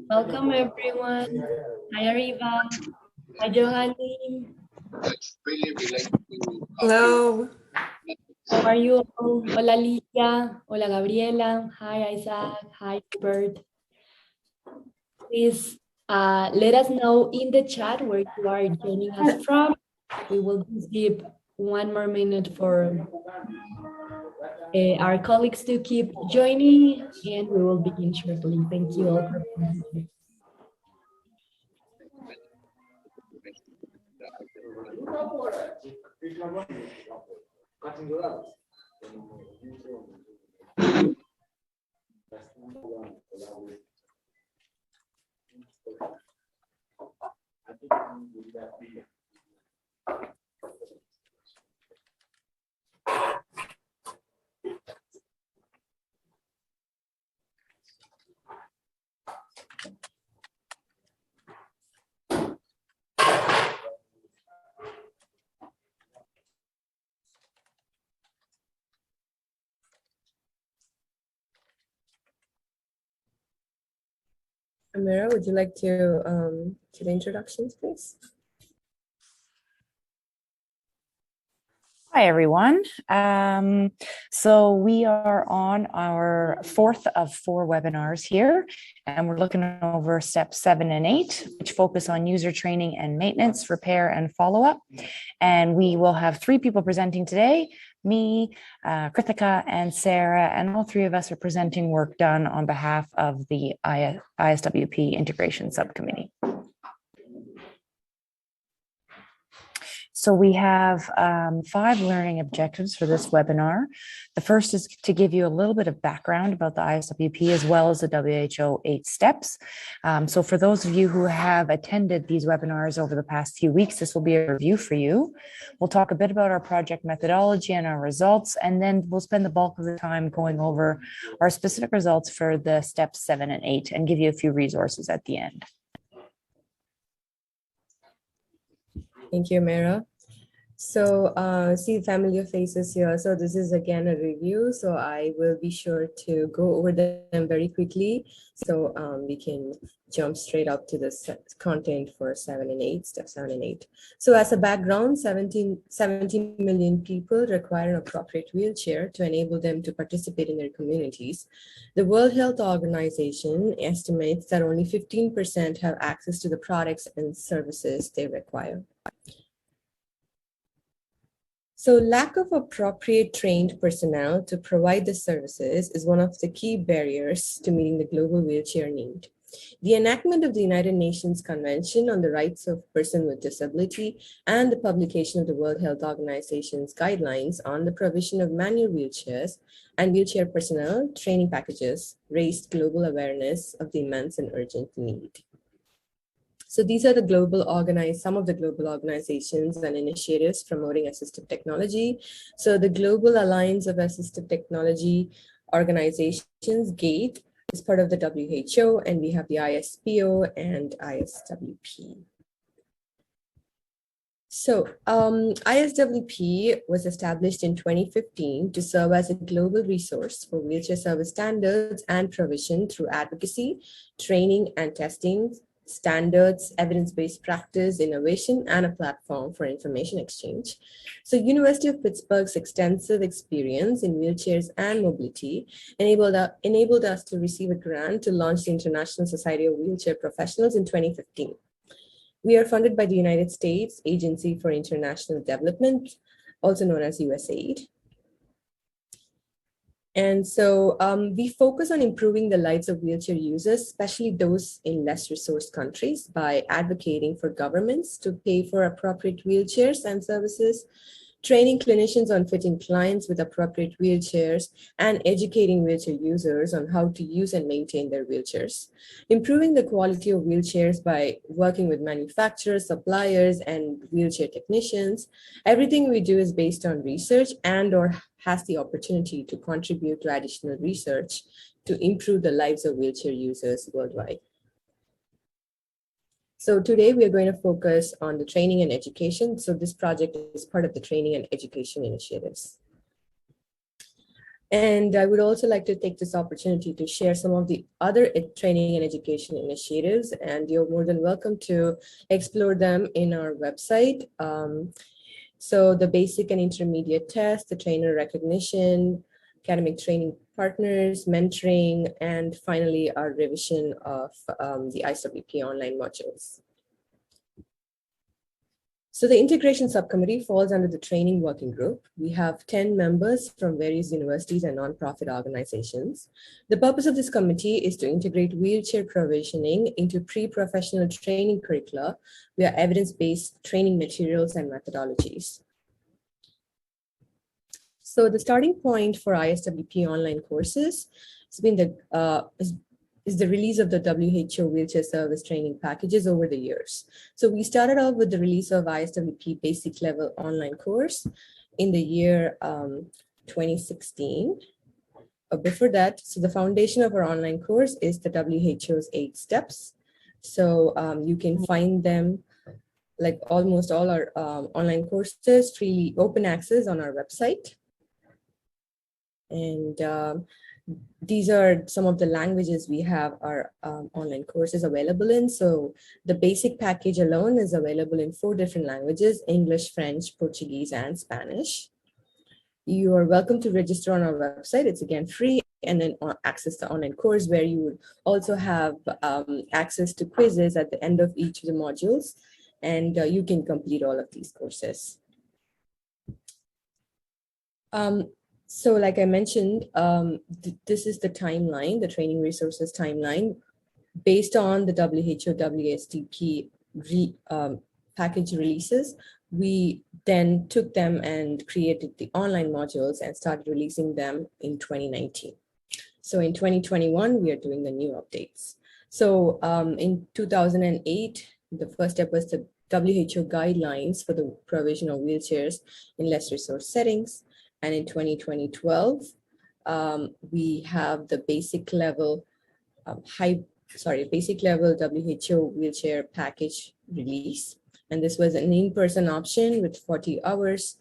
Welcome everyone. Hi Arriva. Hi Johanny. Hello. How are you all? Hola Licia. Hola Gabriela. Hi Isaac. Hi Bert. Please let us know in the chat where you are joining us from. We will give 1 more minute for our colleagues to keep joining, and we will begin shortly. Thank you all for participating. Amira, would you like to the introductions, please? Hi, everyone. So we are on our 4th of 4 webinars here, and we're looking over steps 7 and 8, which focus on user training and maintenance, repair, and follow-up. And we will have 3 people presenting today, me, Krithika, and Sarah, and all 3 of us are presenting work done on behalf of the ISWP Integration Subcommittee. So we have 5 learning objectives for this webinar. The first is to give you a little bit of background about the ISWP as well as the WHO 8 steps. So for those of you who have attended these webinars over the past few weeks, this will be a review for you. We'll talk a bit about our project methodology and our results, and then we'll spend the bulk of the time going over our specific results for the steps 7 and 8 and give you a few resources at the end. Thank you, Mira. So see familiar faces here. So this is again a review. So I will be sure to go over them very quickly. So we can jump straight up to the content for 7 and 8, step 7 and 8. So as a background, 17 million people require an appropriate wheelchair to enable them to participate in their communities. The World Health Organization estimates that only 15% have access to the products and services they require. So lack of appropriate trained personnel to provide the services is one of the key barriers to meeting the global wheelchair need. The enactment of the United Nations Convention on the Rights of Persons with Disability and the publication of the World Health Organization's guidelines on the provision of manual wheelchairs and wheelchair personnel training packages raised global awareness of the immense and urgent need. So these are the some of the global organizations and initiatives promoting assistive technology. So the Global Alliance of Assistive Technology Organizations, GATE, is part of the WHO, and we have the ISPO and ISWP. So ISWP was established in 2015 to serve as a global resource for wheelchair service standards and provision through advocacy, training and testing, standards, evidence-based practice, innovation, and a platform for information exchange. So University of Pittsburgh's extensive experience in wheelchairs and mobility enabled us to receive a grant to launch the International Society of Wheelchair Professionals in 2015. We are funded by the United States Agency for International Development, also known as USAID. And so we focus on improving the lives of wheelchair users, especially those in less resourced countries, by advocating for governments to pay for appropriate wheelchairs and services, training clinicians on fitting clients with appropriate wheelchairs, and educating wheelchair users on how to use and maintain their wheelchairs. Improving the quality of wheelchairs by working with manufacturers, suppliers, and wheelchair technicians. Everything we do is based on research and/or has the opportunity to contribute to additional research to improve the lives of wheelchair users worldwide. So today we are going to focus on the training and education. So this project is part of the training and education initiatives. And I would also like to take this opportunity to share some of the other training and education initiatives, and you're more than welcome to explore them in our website. So the basic and intermediate test, the trainer recognition, academic training partners, mentoring, and finally our revision of the ISWP online modules. So the integration subcommittee falls under the training working group. We have 10 members from various universities and nonprofit organizations. The purpose of this committee is to integrate wheelchair provisioning into pre-professional training curricula via evidence-based training materials and methodologies. So the starting point for ISWP online courses has been is the release of the WHO wheelchair service training packages over the years. So we started off with the release of ISWP basic level online course in the year 2016. Before that, so the foundation of our online course is the WHO's 8 steps. So you can find them, like almost all our online courses, freely open access on our website. And these are some of the languages we have our online courses available in. So the basic package alone is available in 4 different languages: English, French, Portuguese, and Spanish. You are welcome to register on our website. It's again free, and then access the online course, where you would also have access to quizzes at the end of each of the modules, and you can complete all of these courses. So like I mentioned, this is the timeline, the training resources timeline. Based on the WHO WSTP package releases, we then took them and created the online modules and started releasing them in 2019. So in 2021, we are doing the new updates. So in 2008, the first step was the WHO guidelines for the provision of wheelchairs in less resource settings. And in 2012, we have the basic level basic level WHO wheelchair package release. And this was an in-person option with 40 hours.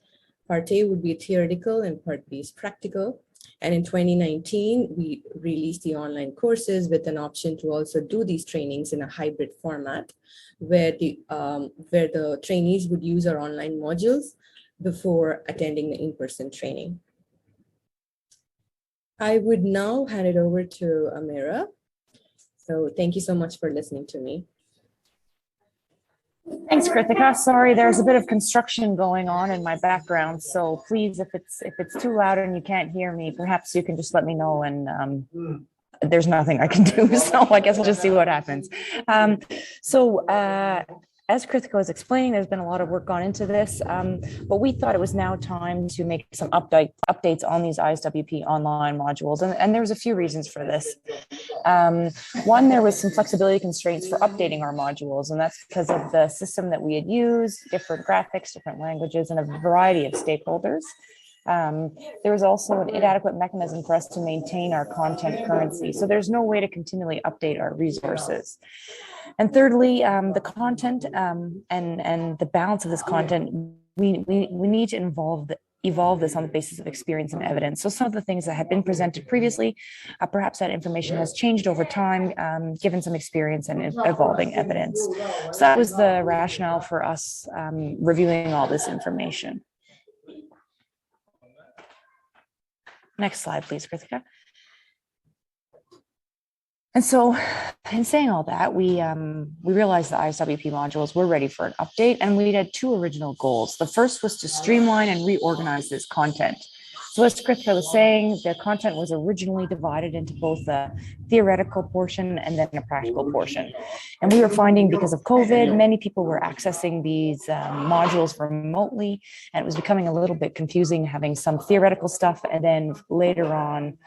Part A would be theoretical and Part B is practical. And in 2019, we released the online courses with an option to also do these trainings in a hybrid format, where the trainees would use our online modules before attending the in-person training. I would now hand it over to Amira. So thank you so much for listening to me. Thanks, Krithika. Sorry, there's a bit of construction going on in my background. So please, if it's too loud and you can't hear me, perhaps you can just let me know, and there's nothing I can do. So I guess we'll just see what happens. As Krithika was explaining, there's been a lot of work gone into this, but we thought it was now time to make some updates on these ISWP online modules. And there was a few reasons for this. One, there was some flexibility constraints for updating our modules, and that's because of the system that we had used, different graphics, different languages, and a variety of stakeholders. There was also an inadequate mechanism for us to maintain our content currency. So there's no way to continually update our resources. And thirdly, the content and the balance of this content, we need to evolve this on the basis of experience and evidence. So some of the things that had been presented previously, perhaps that information has changed over time, given some experience and evolving evidence. So that was the rationale for us reviewing all this information. Next slide, please, Krithika. And so in saying all that, we realized the ISWP modules were ready for an update, and we had 2 original goals. The first was to streamline and reorganize this content. So as Krithika was saying, the content was originally divided into both a theoretical portion and then a practical portion. And we were finding, because of COVID, many people were accessing these modules remotely, and it was becoming a little bit confusing having some theoretical stuff and then later on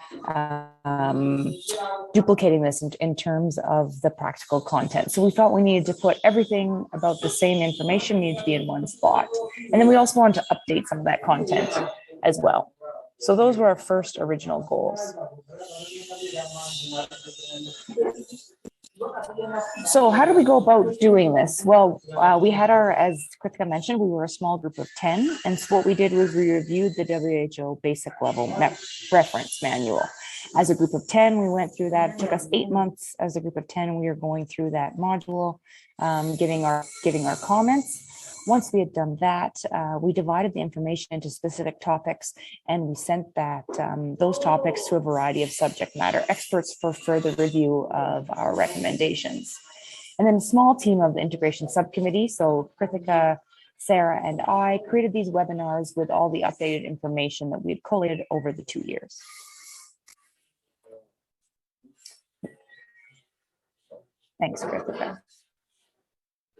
duplicating this in terms of the practical content. So we thought we needed to put everything about the same information needed to be in one spot. And then we also wanted to update some of that content as well. So those were our first original goals. So how do we go about doing this? Well, we had as Krithika mentioned, we were a small group of 10. And so what we did was we reviewed the WHO basic level reference manual. As a group of 10, we went through that. It took us 8 months as a group of 10. We were going through that module, giving our comments. Once we had done that, we divided the information into specific topics, and we sent those topics to a variety of subject matter experts for further review of our recommendations. And then a small team of the integration subcommittee, so Krithika, Sarah, and I created these webinars with all the updated information that we had collated over the 2 years. Thanks, Krithika.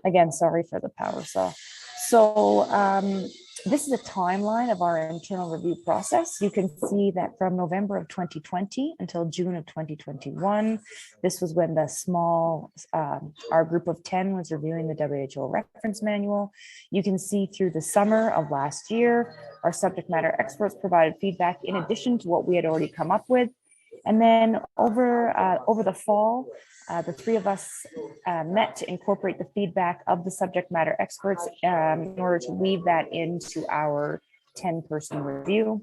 Again, sorry for the power saw. So this is a timeline of our internal review process. You can see that from November of 2020 until June of 2021, this was when our group of 10 was reviewing the WHO reference manual. You can see through the summer of last year, our subject matter experts provided feedback in addition to what we had already come up with. And then over the fall, the three of us met to incorporate the feedback of the subject matter experts in order to weave that into our 10-person review.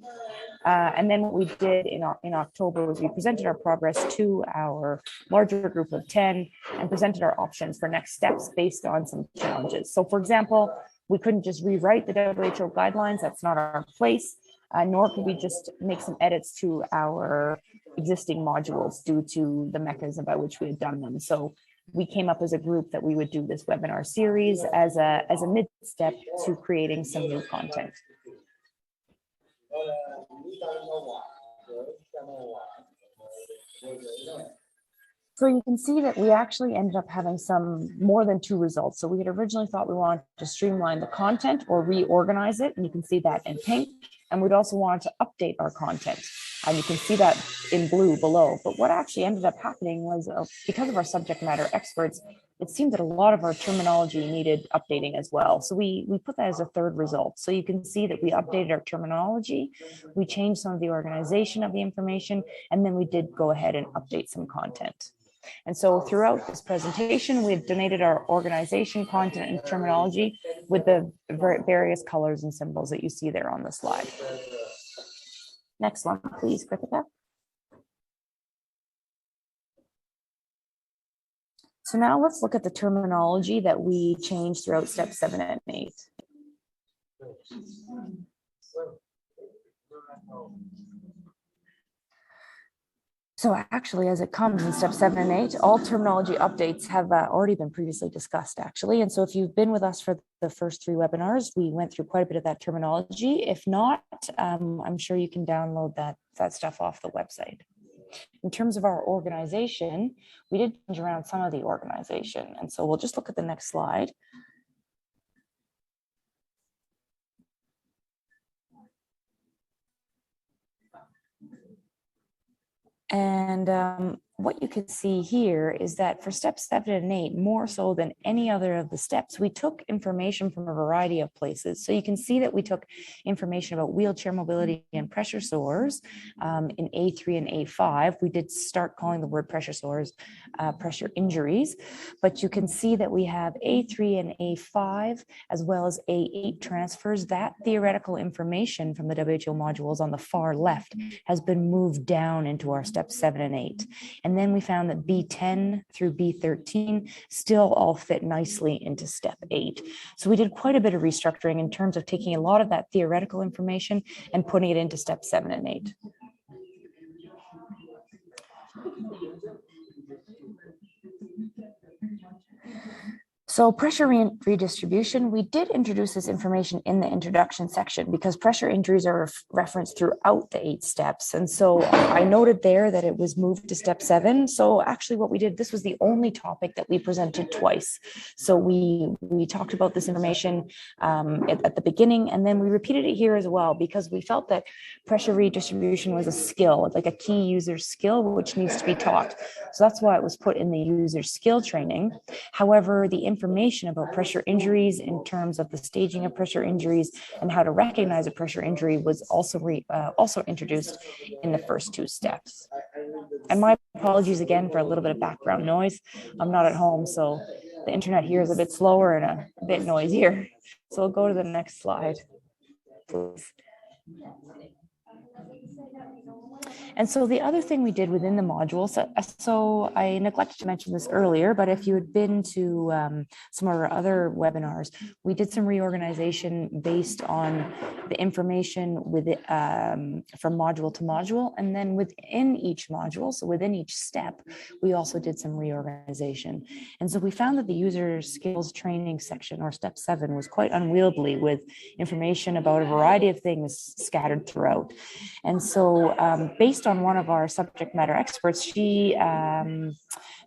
And then what we did in October was we presented our progress to our larger group of 10 and presented our options for next steps based on some challenges. So for example, we couldn't just rewrite the WHO guidelines. That's not our place. Nor could we just make some edits to our existing modules due to the mechanism by which we had done them. So we came up as a group that we would do this webinar series as a mid-step to creating some new content. So you can see that we actually ended up having more than 2 results. So we had originally thought we wanted to streamline the content or reorganize it, and you can see that in pink. And we'd also wanted to update our content, and you can see that in blue below. But what actually ended up happening was because of our subject matter experts, it seemed that a lot of our terminology needed updating as well. So we put that as a third result. So you can see that we updated our terminology, we changed some of the organization of the information, and then we did go ahead and update some content. And so throughout this presentation, we've donated our organization, content, and terminology with the various colors and symbols that you see there on the slide. Next one, please, Krithika. So now let's look at the terminology that we changed throughout step 7 and 8. So actually, as it comes in step 7 and 8, all terminology updates have already been previously discussed, actually. And so if you've been with us for the first 3 webinars, we went through quite a bit of that terminology. If not, I'm sure you can download that stuff off the website. In terms of our organization, we did change around some of the organization. And so we'll just look at the next slide. And what you can see here is that for steps 7 and 8, more so than any other of the steps, we took information from a variety of places. So you can see that we took information about wheelchair mobility and pressure sores in A3 and A5. We did start calling the word pressure sores pressure injuries, but you can see that we have A3 and A5 as well as A8 transfers. That theoretical information from the WHO modules on the far left has been moved down into our steps 7 and 8. And then we found that B10 through B13 still all fit nicely into step 8. So we did quite a bit of restructuring in terms of taking a lot of that theoretical information and putting it into step 7 and 8. So pressure redistribution, we did introduce this information in the introduction section because pressure injuries are referenced throughout the 8 steps. And so I noted there that it was moved to step 7. So actually what we did, this was the only topic that we presented twice. So we talked about this information at the beginning, and then we repeated it here as well because we felt that pressure redistribution was a skill, like a key user skill, which needs to be taught. So that's why it was put in the user skill training. However, the information about pressure injuries in terms of the staging of pressure injuries and how to recognize a pressure injury was also introduced in the first 2 steps. And my apologies again for a little bit of background noise. I'm not at home, so the internet here is a bit slower and a bit noisier. So we'll go to the next slide, please. And so the other thing we did within the module, so I neglected to mention this earlier, but if you had been to some of our other webinars, we did some reorganization based on the information with from module to module, and then within each module, so within each step, we also did some reorganization. And so we found that the user skills training section, or step 7, was quite unwieldy with information about a variety of things scattered throughout. And so based on one of our subject matter experts, she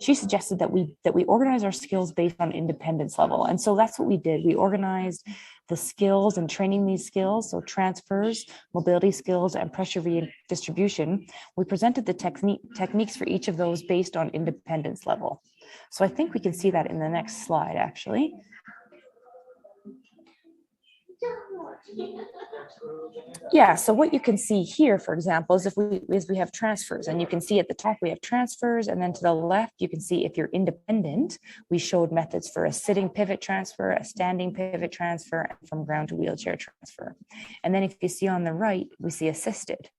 suggested that we organize our skills based on independence level. And so that's what we did. We organized the skills and training these skills, so transfers, mobility skills, and pressure redistribution. We presented the techniques for each of those based on independence level. So I think we can see that in the next slide, actually. Yeah, so what you can see here, for example, is if we have transfers, and you can see at the top we have transfers, and then to the left you can see if you're independent, we showed methods for a sitting pivot transfer, a standing pivot transfer, and from ground to wheelchair transfer. And then if you see on the right, we see assisted.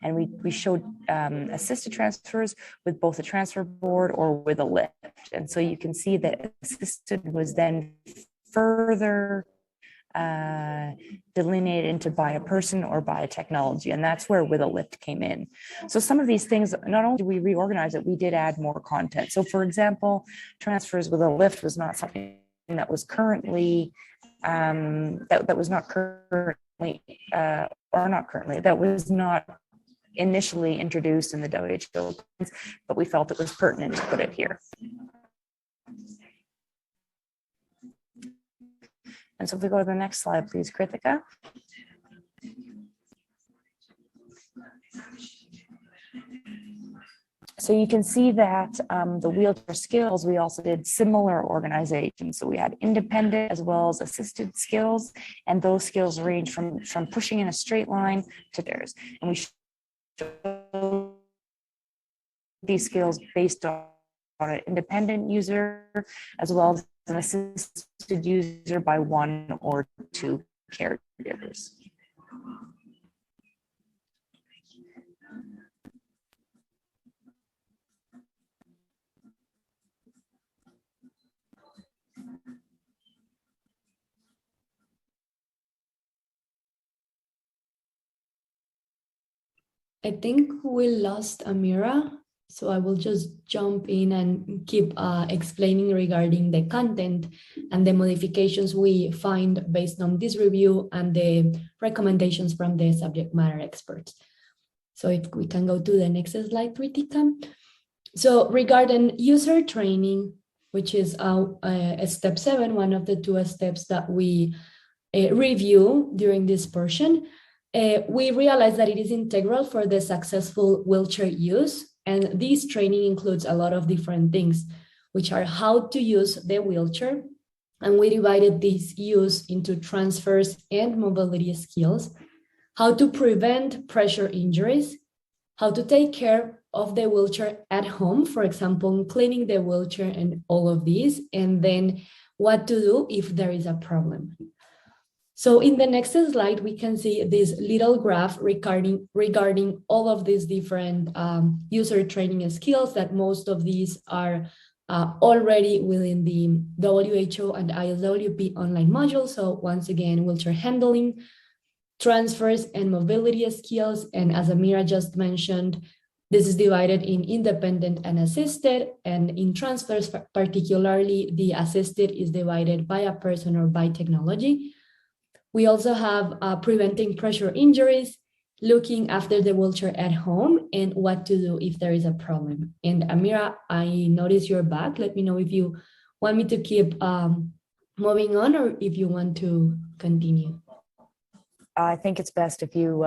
And we showed assisted transfers with both a transfer board or with a lift. And so you can see that assisted was then further delineated into by a person or by a technology, and that's where with a lift came in. So some of these things, not only did we reorganize it, we did add more content. So for example, transfers with a lift was not something that was currently that was not initially introduced in the WHO, but we felt it was pertinent to put it here. And so if we go to the next slide, please, Kritika. So you can see that the wheelchair skills, we also did similar organization. So we had independent as well as assisted skills, and those skills range from pushing in a straight line to theirs. And we show these skills based on an independent user as well as an assisted user by 1 or 2 caregivers. I think we lost Amira, so I will just jump in and keep explaining regarding the content and the modifications we find based on this review and the recommendations from the subject matter experts. So if we can go to the next slide, Kritika. So regarding user training, which is step 7, one of the 2 steps that we review during this portion, we realize that it is integral for the successful wheelchair use. And this training includes a lot of different things, which are how to use the wheelchair. And we divided this use into transfers and mobility skills, how to prevent pressure injuries, how to take care of the wheelchair at home, for example, cleaning the wheelchair and all of these, and then what to do if there is a problem. So in the next slide, we can see this little graph regarding all of these different user training skills, that most of these are already within the WHO and ISWP online module. So once again, wheelchair handling, transfers and mobility skills. And as Amira just mentioned, this is divided in independent and assisted. And in transfers, particularly the assisted is divided by a person or by technology. We also have preventing pressure injuries, looking after the wheelchair at home, and what to do if there is a problem. And Amira, I notice you're back. Let me know if you want me to keep moving on or if you want to continue. I think it's best if you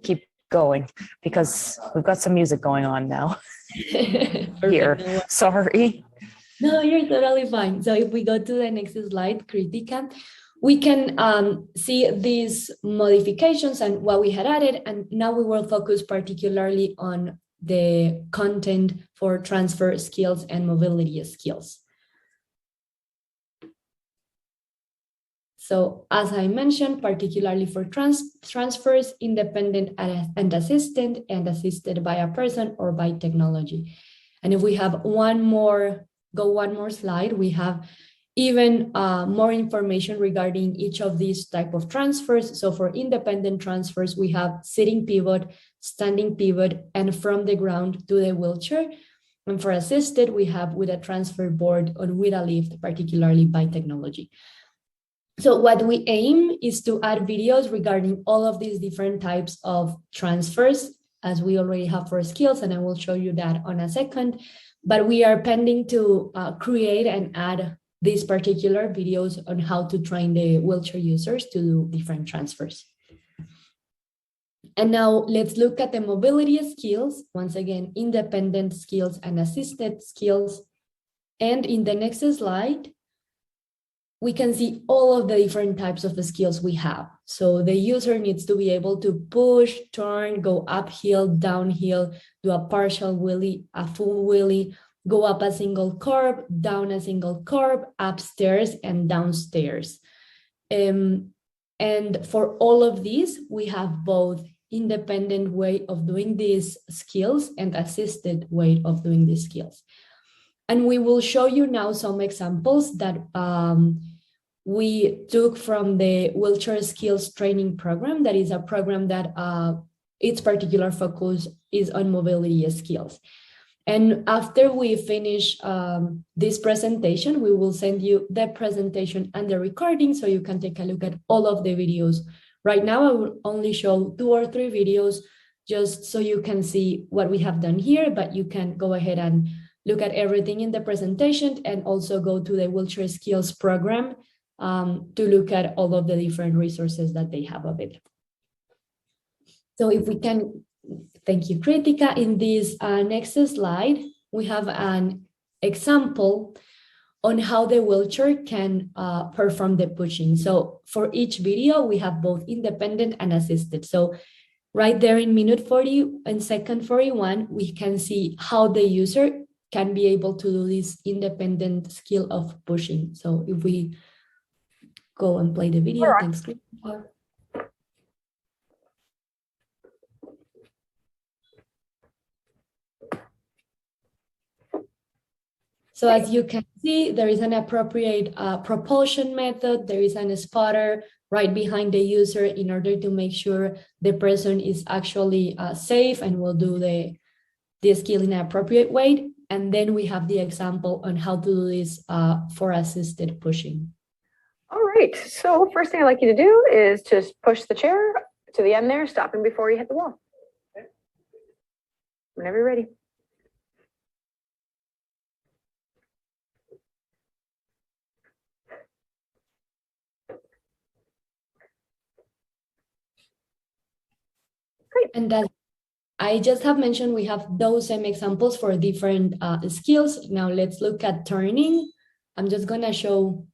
keep going because we've got some music going on now. Here, sorry. No, you're totally fine. So if we go to the next slide, Kritika, we can see these modifications and what we had added, and now we will focus particularly on the content for transfer skills and mobility skills. So as I mentioned, particularly for transfers, independent and assisted by a person or by technology. And if we have one more slide, we have even more information regarding each of these type of transfers. So for independent transfers, we have sitting pivot, standing pivot, and from the ground to the wheelchair. And for assisted, we have with a transfer board or with a lift, particularly by technology. So what we aim is to add videos regarding all of these different types of transfers, as we already have for skills, and I will show you that on a second. But we are pending to create and add these particular videos on how to train the wheelchair users to do different transfers. And now let's look at the mobility skills. Once again, independent skills and assisted skills. And in the next slide, we can see all of the different types of the skills we have. So the user needs to be able to push, turn, go uphill, downhill, do a partial wheelie, a full wheelie, go up a single curb, down a single curb, upstairs and downstairs. And for all of these, we have both independent way of doing these skills and assisted way of doing these skills. And we will show you now some examples that we took from the wheelchair skills training program. That is a program that its particular focus is on mobility skills. And after we finish this presentation, we will send you the presentation and the recording so you can take a look at all of the videos. Right now, I will only show 2 or 3 videos just so you can see what we have done here, but you can go ahead and look at everything in the presentation and also go to the wheelchair skills program to look at all of the different resources that they have available. So if we can, thank you, Kritika. In this next slide, we have an example on how the wheelchair can perform the pushing. So for each video, we have both independent and assisted. So right there in minute 40 and second 41, we can see how the user can be able to do this independent skill of pushing. So if we go and play the video, Right. thanks, Kritika. So as you can see, there is an appropriate propulsion method. There is a spotter right behind the user in order to make sure the person is actually safe and will do the skill in an appropriate way. And then we have the example on how to do this for assisted pushing. All right, so first thing I'd like you to do is just push the chair to the end there, stopping before you hit the wall. Okay. Whenever you're ready. Great. And as I just have mentioned, we have those same examples for different skills. Now let's look at turning. I'm just gonna show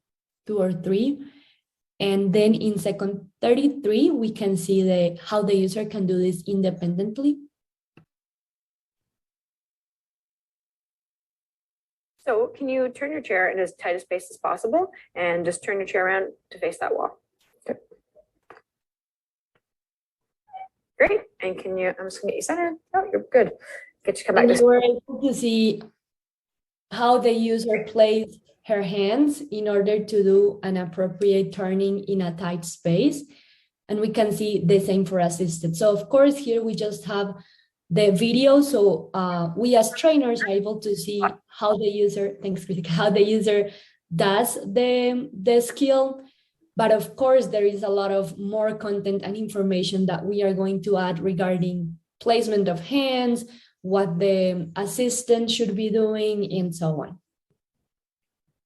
2 or 3. And then in second 33, we can see how the user can do this independently. So can you turn your chair in as tight a space as possible and just turn your chair around to face that wall? Okay. Great. And can you, I'm just gonna get you centered. Oh, you're good. Get you come back. And you were able to see how the user plays her hands in order to do an appropriate turning in a tight space. And we can see the same for assisted. So of course, here we just have the video. So we as trainers are able to see how the user, thanks Kritika, how the user does the skill. But of course, there is a lot of more content and information that we are going to add regarding placement of hands, what the assistant should be doing, and so on.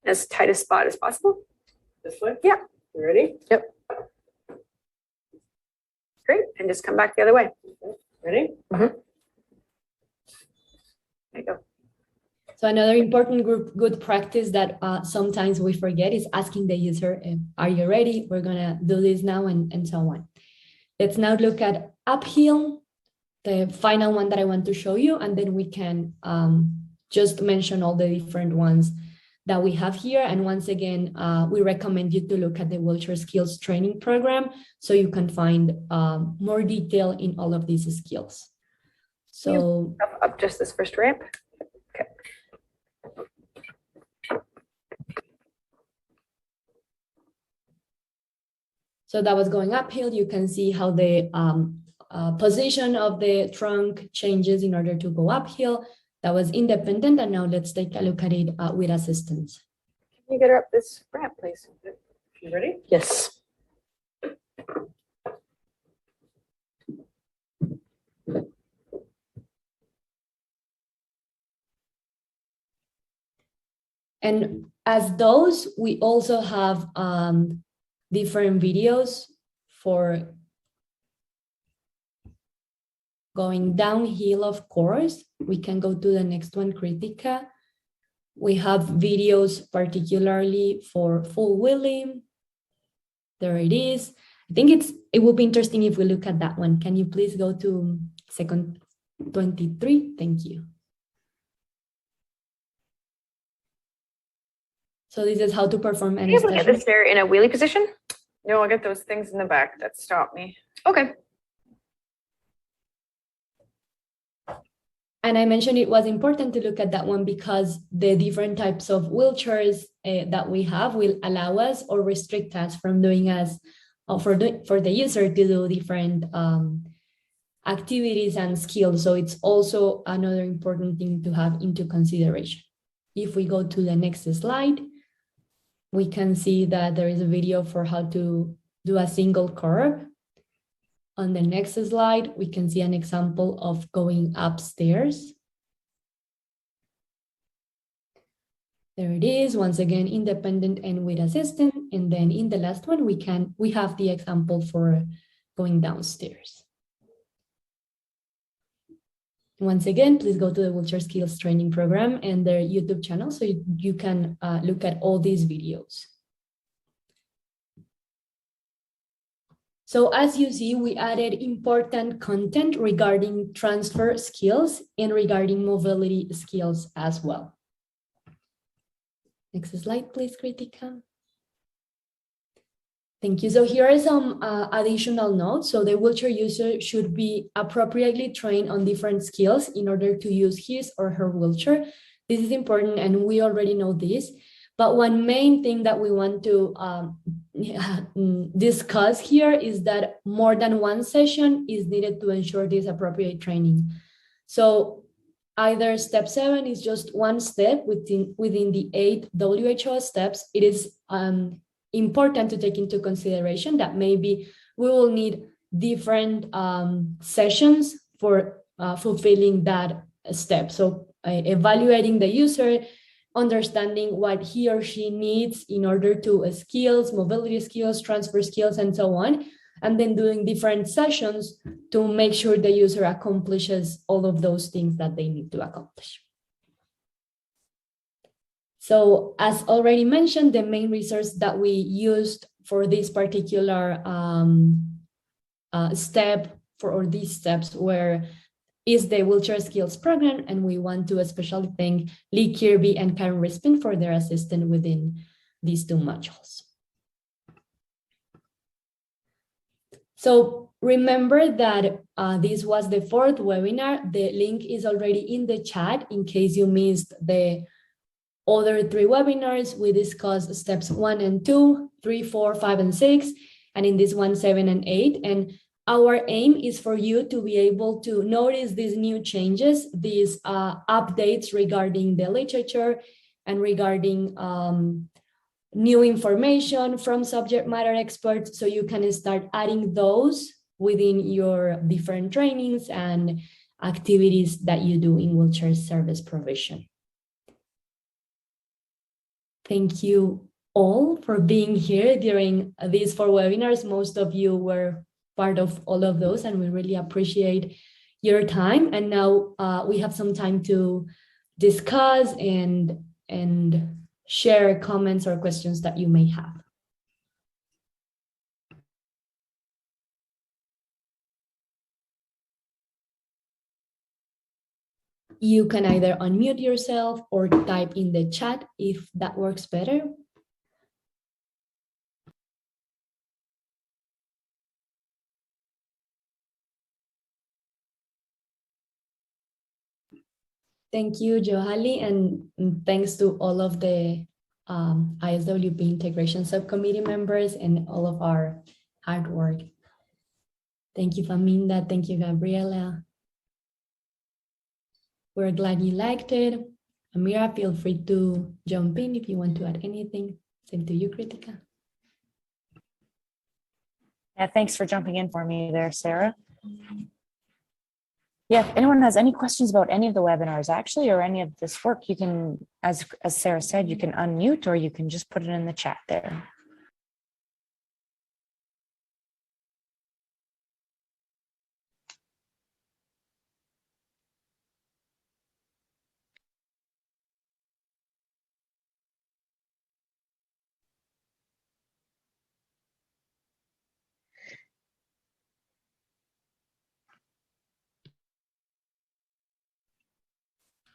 As tight a spot as possible. This way? Yeah. You ready? Yep. Great. And just come back the other way. Ready? Mm-hmm. There you go. So another important good practice that sometimes we forget is asking the user, are you ready? We're gonna do this now, and so on. Let's now look at uphill, the final one that I want to show you, and then we can just mention all the different ones that we have here. And once again, we recommend you to look at the wheelchair skills training program so you can find more detail in all of these skills. So Up just this first ramp. Okay. So that was going uphill. You can see how the position of the trunk changes in order to go uphill. That was independent. And now let's take a look at it with assistance. Can you get her up this ramp, please? You ready? Yes. And as those, we also have different videos for going downhill, of course. We can go to the next one, Kritika. We have videos particularly for full wheeling. There it is. I think it will be interesting if we look at that one. Can you please go to second 23? Thank you. So this is how to perform Are you able to get anesthesia. the stair in a wheelie position? No, I'll get those things in the back that stop me. Okay. And I mentioned it was important to look at that one because the different types of wheelchairs that we have will allow us or restrict us from doing as for the user to do different activities and skills. So it's also another important thing to have into consideration. If we go to the next slide, we can see that there is a video for how to do a single curve. On the next slide, we can see an example of going upstairs. There it is, once again, independent and with assistant. And then in the last one, we have the example for going downstairs. Once again, please go to the Wheelchair Skills Training Program and their YouTube channel so you can look at all these videos. So as you see, we added important content regarding transfer skills and regarding mobility skills as well. Next slide, please, Kritika. Thank you. So here are some additional notes. So the wheelchair user should be appropriately trained on different skills in order to use his or her wheelchair. This is important, and we already know this. But one main thing that we want to discuss here is that more than one session is needed to ensure this appropriate training. So either step 7 is just one step within the 8 WHO steps. It is important to take into consideration that maybe we will need different sessions for fulfilling that step. So evaluating the user, understanding what he or she needs in order to skills, mobility skills, transfer skills, and so on, and then doing different sessions to make sure the user accomplishes all of those things that they need to accomplish. So as already mentioned, the main resource that we used for this particular step or these steps is the Wheelchair Skills Program, and we want to especially thank Lee Kirby and Karen Rispin for their assistance within these 2 modules. So remember that this was the 4th webinar. The link is already in the chat in case you missed the other 3 webinars. We discussed steps 1 and 2, 3, 4, 5, and 6, and in this one, 7 and 8. And our aim is for you to be able to notice these new changes, these updates regarding the literature and regarding new information from subject matter experts, so you can start adding those within your different trainings and activities that you do in wheelchair service provision. Thank you all for being here during these 4 webinars. Most of you were part of all of those, and we really appreciate your time. And now we have some time to discuss and share comments or questions that you may have. You can either unmute yourself or type in the chat if that works better. Thank you, Johali, and thanks to all of the ISWP Integration Subcommittee members and all of our hard work. Thank you, Faminda. Thank you, Gabriela. We're glad you liked it. Amira, feel free to jump in if you want to add anything. Same to you, Kritika. Yeah, thanks for jumping in for me there, Sarah. Yeah, if anyone has any questions about any of the webinars actually, or any of this work, you can, as Sarah said, you can unmute or you can just put it in the chat there.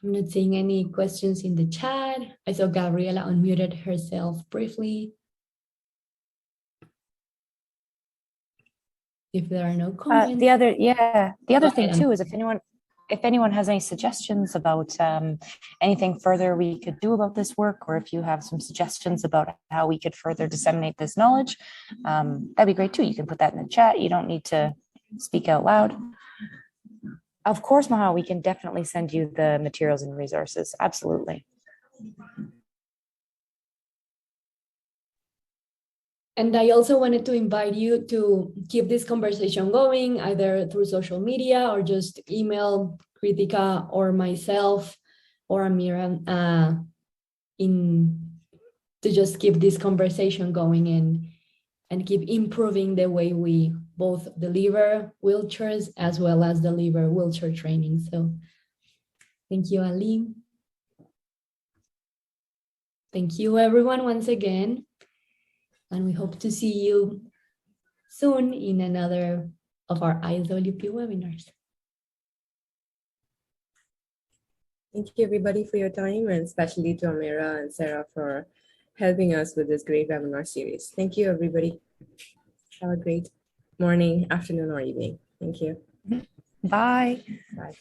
I'm not seeing any questions in the chat. I saw Gabriela unmuted herself briefly. If there are no comments. The other thing ahead, too is if anyone has any suggestions about anything further we could do about this work, or if you have some suggestions about how we could further disseminate this knowledge, that'd be great too. You can put that in the chat. You don't need to speak out loud. Of course, Maha, we can definitely send you the materials and resources. Absolutely. And I also wanted to invite you to keep this conversation going, either through social media or just email Kritika or myself or Amira to just keep this conversation going and keep improving the way we both deliver wheelchairs as well as deliver wheelchair training. So thank you, Ali. Thank you, everyone, once again. And we hope to see you soon in another of our ISWP webinars. Thank you, everybody, for your time, and especially to Amira and Sarah for helping us with this great webinar series. Thank you, everybody. Have a great morning, afternoon, or evening. Thank you. Bye. Bye.